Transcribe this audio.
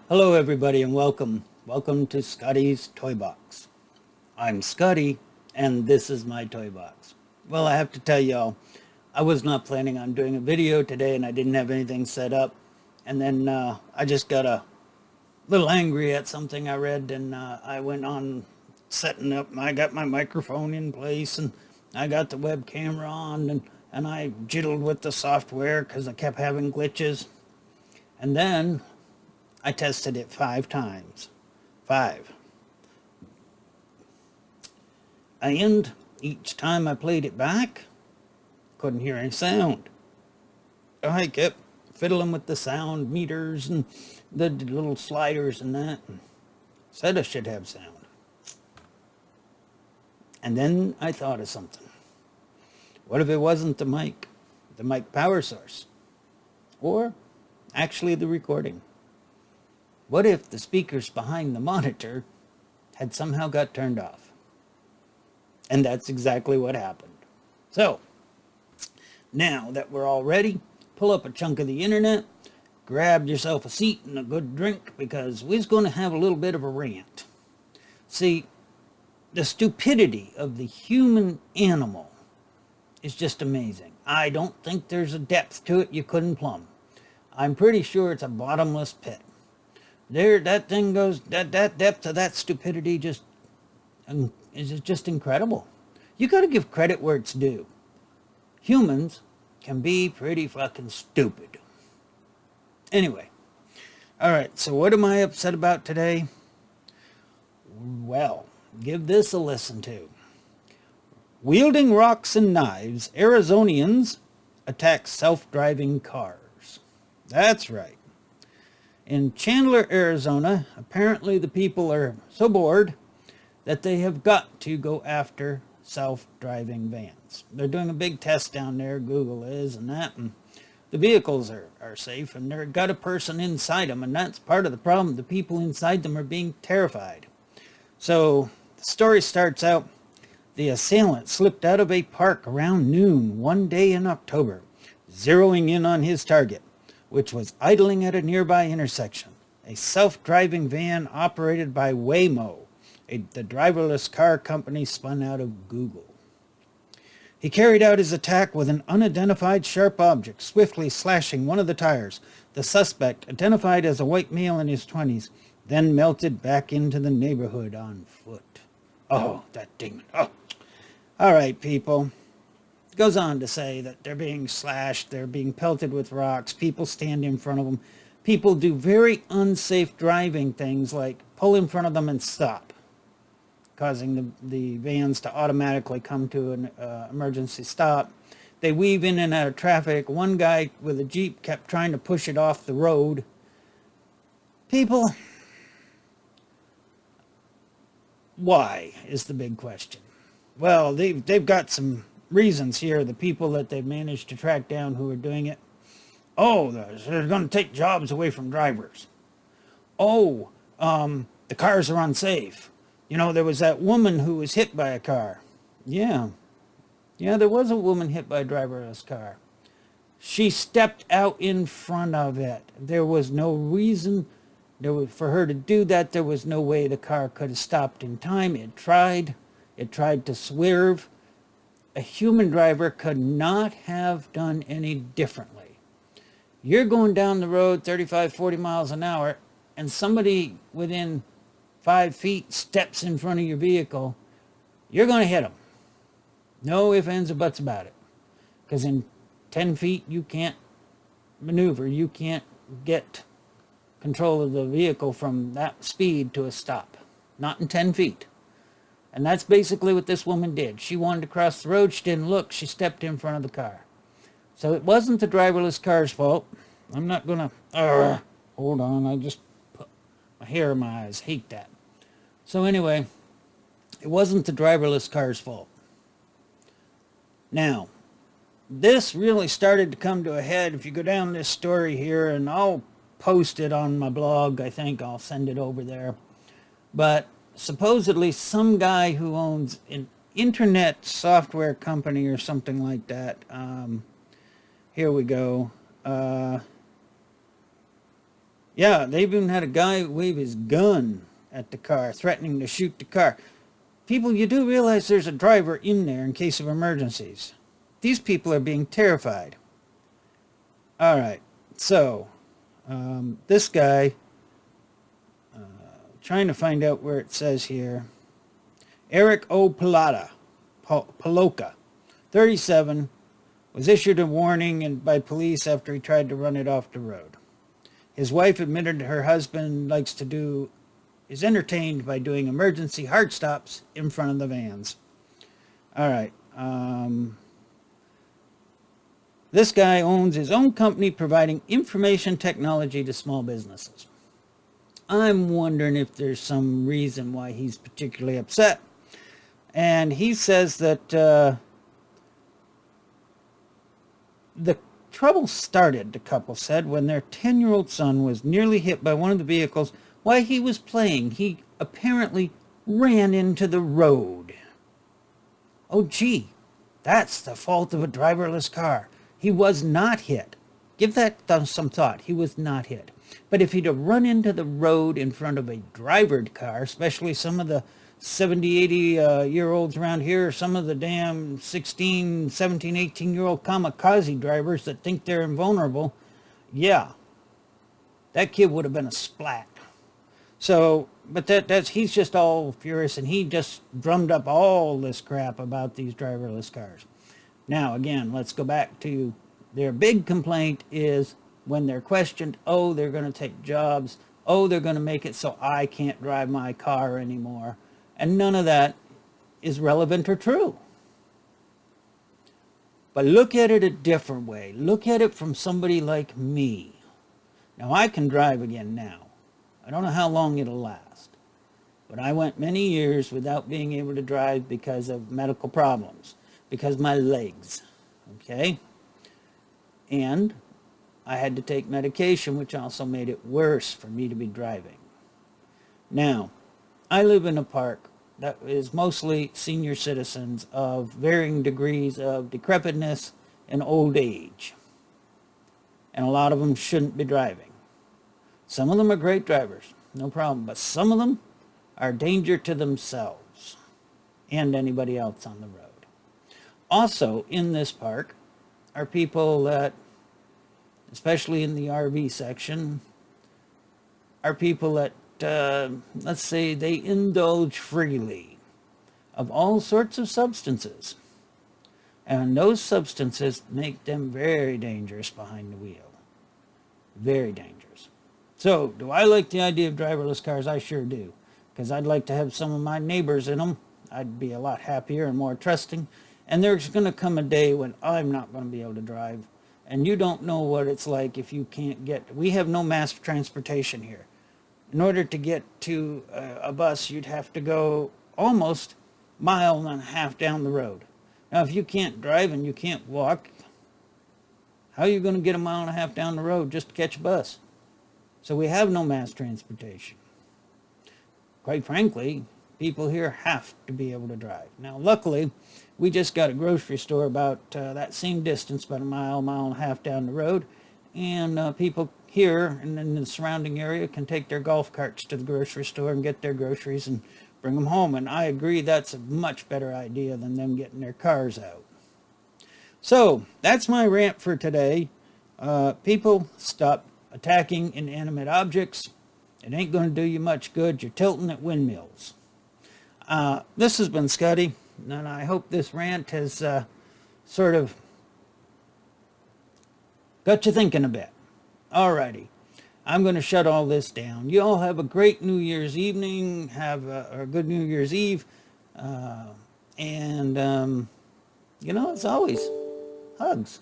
Hello everybody and welcome. Welcome to Scotty's Toy Box. I'm Scotty and this is my toy box. Well, I have to tell y'all, I was not planning on doing a video today and I didn't have anything set up. And then I just got a little angry at something I read and I went on setting up. I got my microphone in place and I got the web camera on and I jiddled with the software because I kept having glitches. And then I tested it 5 times. 5. And each time I played it back, couldn't hear any sound. I kept fiddling with the sound meters and the little sliders and that. And said I should have sound. And then I thought of something. What if it wasn't the mic power source? Or actually the recording? What if the speakers behind the monitor had somehow got turned off? And that's exactly what happened. So, now that we're all ready, pull up a chunk of the internet, grab yourself a seat and a good drink, because we're going to have a little bit of a rant. See, the stupidity of the human animal is just amazing. I don't think there's a depth to it you couldn't plumb. I'm pretty sure it's a bottomless pit. That thing goes, that depth of that stupidity just is just incredible. You got to give credit where it's due. Humans can be pretty fucking stupid. Anyway, all right, so what am I upset about today? Well, give this a listen to. Wielding rocks and knives, Arizonians attack self-driving cars. That's right. In Chandler, Arizona, apparently the people are so bored that they have got to go after self-driving vans. They're doing a big test down there, Google is, and that, and the vehicles are safe, and they've got a person inside them, and that's part of the problem. The people inside them are being terrified. So the story starts out, the assailant slipped out of a park around noon one day in October, zeroing in on his target, which was idling at a nearby intersection. A self-driving van operated by Waymo, the driverless car company spun out of Google. He carried out his attack with an unidentified sharp object, swiftly slashing one of the tires. The suspect, identified as a white male in his 20s, then melted back into the neighborhood on foot. Oh, that demon. Oh. All right, people. Goes on to say that they're being slashed, they're being pelted with rocks, people stand in front of them, people do very unsafe driving things like pull in front of them and stop, causing the vans to automatically come to an emergency stop. They weave in and out of traffic. One guy with a Jeep kept trying to push it off the road. People, why is the big question. Well, they've got some reasons here, the people that they've managed to track down who are doing it. Oh, they're going to take jobs away from drivers. Oh, the cars are unsafe. You know, there was that woman who was hit by a car. Yeah, there was a woman hit by a driverless car. She stepped out in front of it. There was no reason for her to do that. There was no way the car could have stopped in time. It tried to swerve. A human driver could not have done any differently. You're going down the road 35, 40 miles an hour, and somebody within 5 feet steps in front of your vehicle, you're going to hit them. No ifs, ands, or buts about it. Because in 10 feet, you can't maneuver. You can't get control of the vehicle from that speed to a stop. Not in 10 feet. And that's basically what this woman did. She wanted to cross the road. She didn't look. She stepped in front of the car. So it wasn't the driverless car's fault. I'm not going to... hold on. I just put my hair in my eyes. Hate that. So anyway, it wasn't the driverless car's fault. Now, this really started to come to a head. If you go down this story here, and I'll post it on my blog. I think I'll send it over there. But supposedly some guy who owns an internet software company or something like that. Here we go. Yeah, they even had a guy wave his gun at the car, threatening to shoot the car. People, you do realize there's a driver in there in case of emergencies. These people are being terrified. All right, so this guy, trying to find out where it says here, Eric O. Paloka, 37, was issued a warning by police after he tried to run it off the road. His wife admitted her husband is entertained by doing emergency hard stops in front of the vans. All right. This guy owns his own company providing information technology to small businesses. I'm wondering if there's some reason why he's particularly upset. And he says that the trouble started, the couple said, when their 10-year-old son was nearly hit by one of the vehicles while he was playing. He apparently ran into the road. Oh, gee, that's the fault of a driverless car. He was not hit. Give that some thought. He was not hit. But if he'd have run into the road in front of a drivered car, especially some of the 70, 80-year-olds around here, or some of the damn 16, 17, 18-year-old kamikaze drivers that think they're invulnerable, yeah, that kid would have been a splat. So, but he's just all furious, and he just drummed up all this crap about these driverless cars. Now, again, let's go back to their big complaint is when they're questioned, oh, they're going to take jobs, oh, they're going to make it so I can't drive my car anymore. And none of that is relevant or true. But look at it a different way. Look at it from somebody like me. Now, I can drive again now. I don't know how long it'll last. But I went many years without being able to drive because of medical problems, because of my legs, okay? And I had to take medication, which also made it worse for me to be driving. Now, I live in a park that is mostly senior citizens of varying degrees of decrepitness and old age. And a lot of them shouldn't be driving. Some of them are great drivers, no problem. But some of them are a danger to themselves and anybody else on the road. Also, in this park are people that, especially in the RV section, are people that, let's say, they indulge freely of all sorts of substances. And those substances make them very dangerous behind the wheel. Very dangerous. So, do I like the idea of driverless cars? I sure do. Because I'd like to have some of my neighbors in them. I'd be a lot happier and more trusting. And there's going to come a day when I'm not going to be able to drive. And you don't know what it's like if you can't get... We have no mass transportation here. In order to get to a bus, you'd have to go almost a mile and a half down the road. Now, if you can't drive and you can't walk, how are you going to get a mile and a half down the road just to catch a bus? So we have no mass transportation. Quite frankly, people here have to be able to drive. Now, luckily, we just got a grocery store about that same distance, about a mile, mile and a half down the road. And people here and in the surrounding area can take their golf carts to the grocery store and get their groceries and bring them home. And I agree that's a much better idea than them getting their cars out. So, that's my rant for today. People, stop attacking inanimate objects. It ain't going to do you much good. You're tilting at windmills. This has been Scotty, and I hope this rant has sort of got you thinking a bit. Alrighty, I'm going to shut all this down. You all have a great New Year's evening. Have a good New Year's Eve. And, as always, hugs.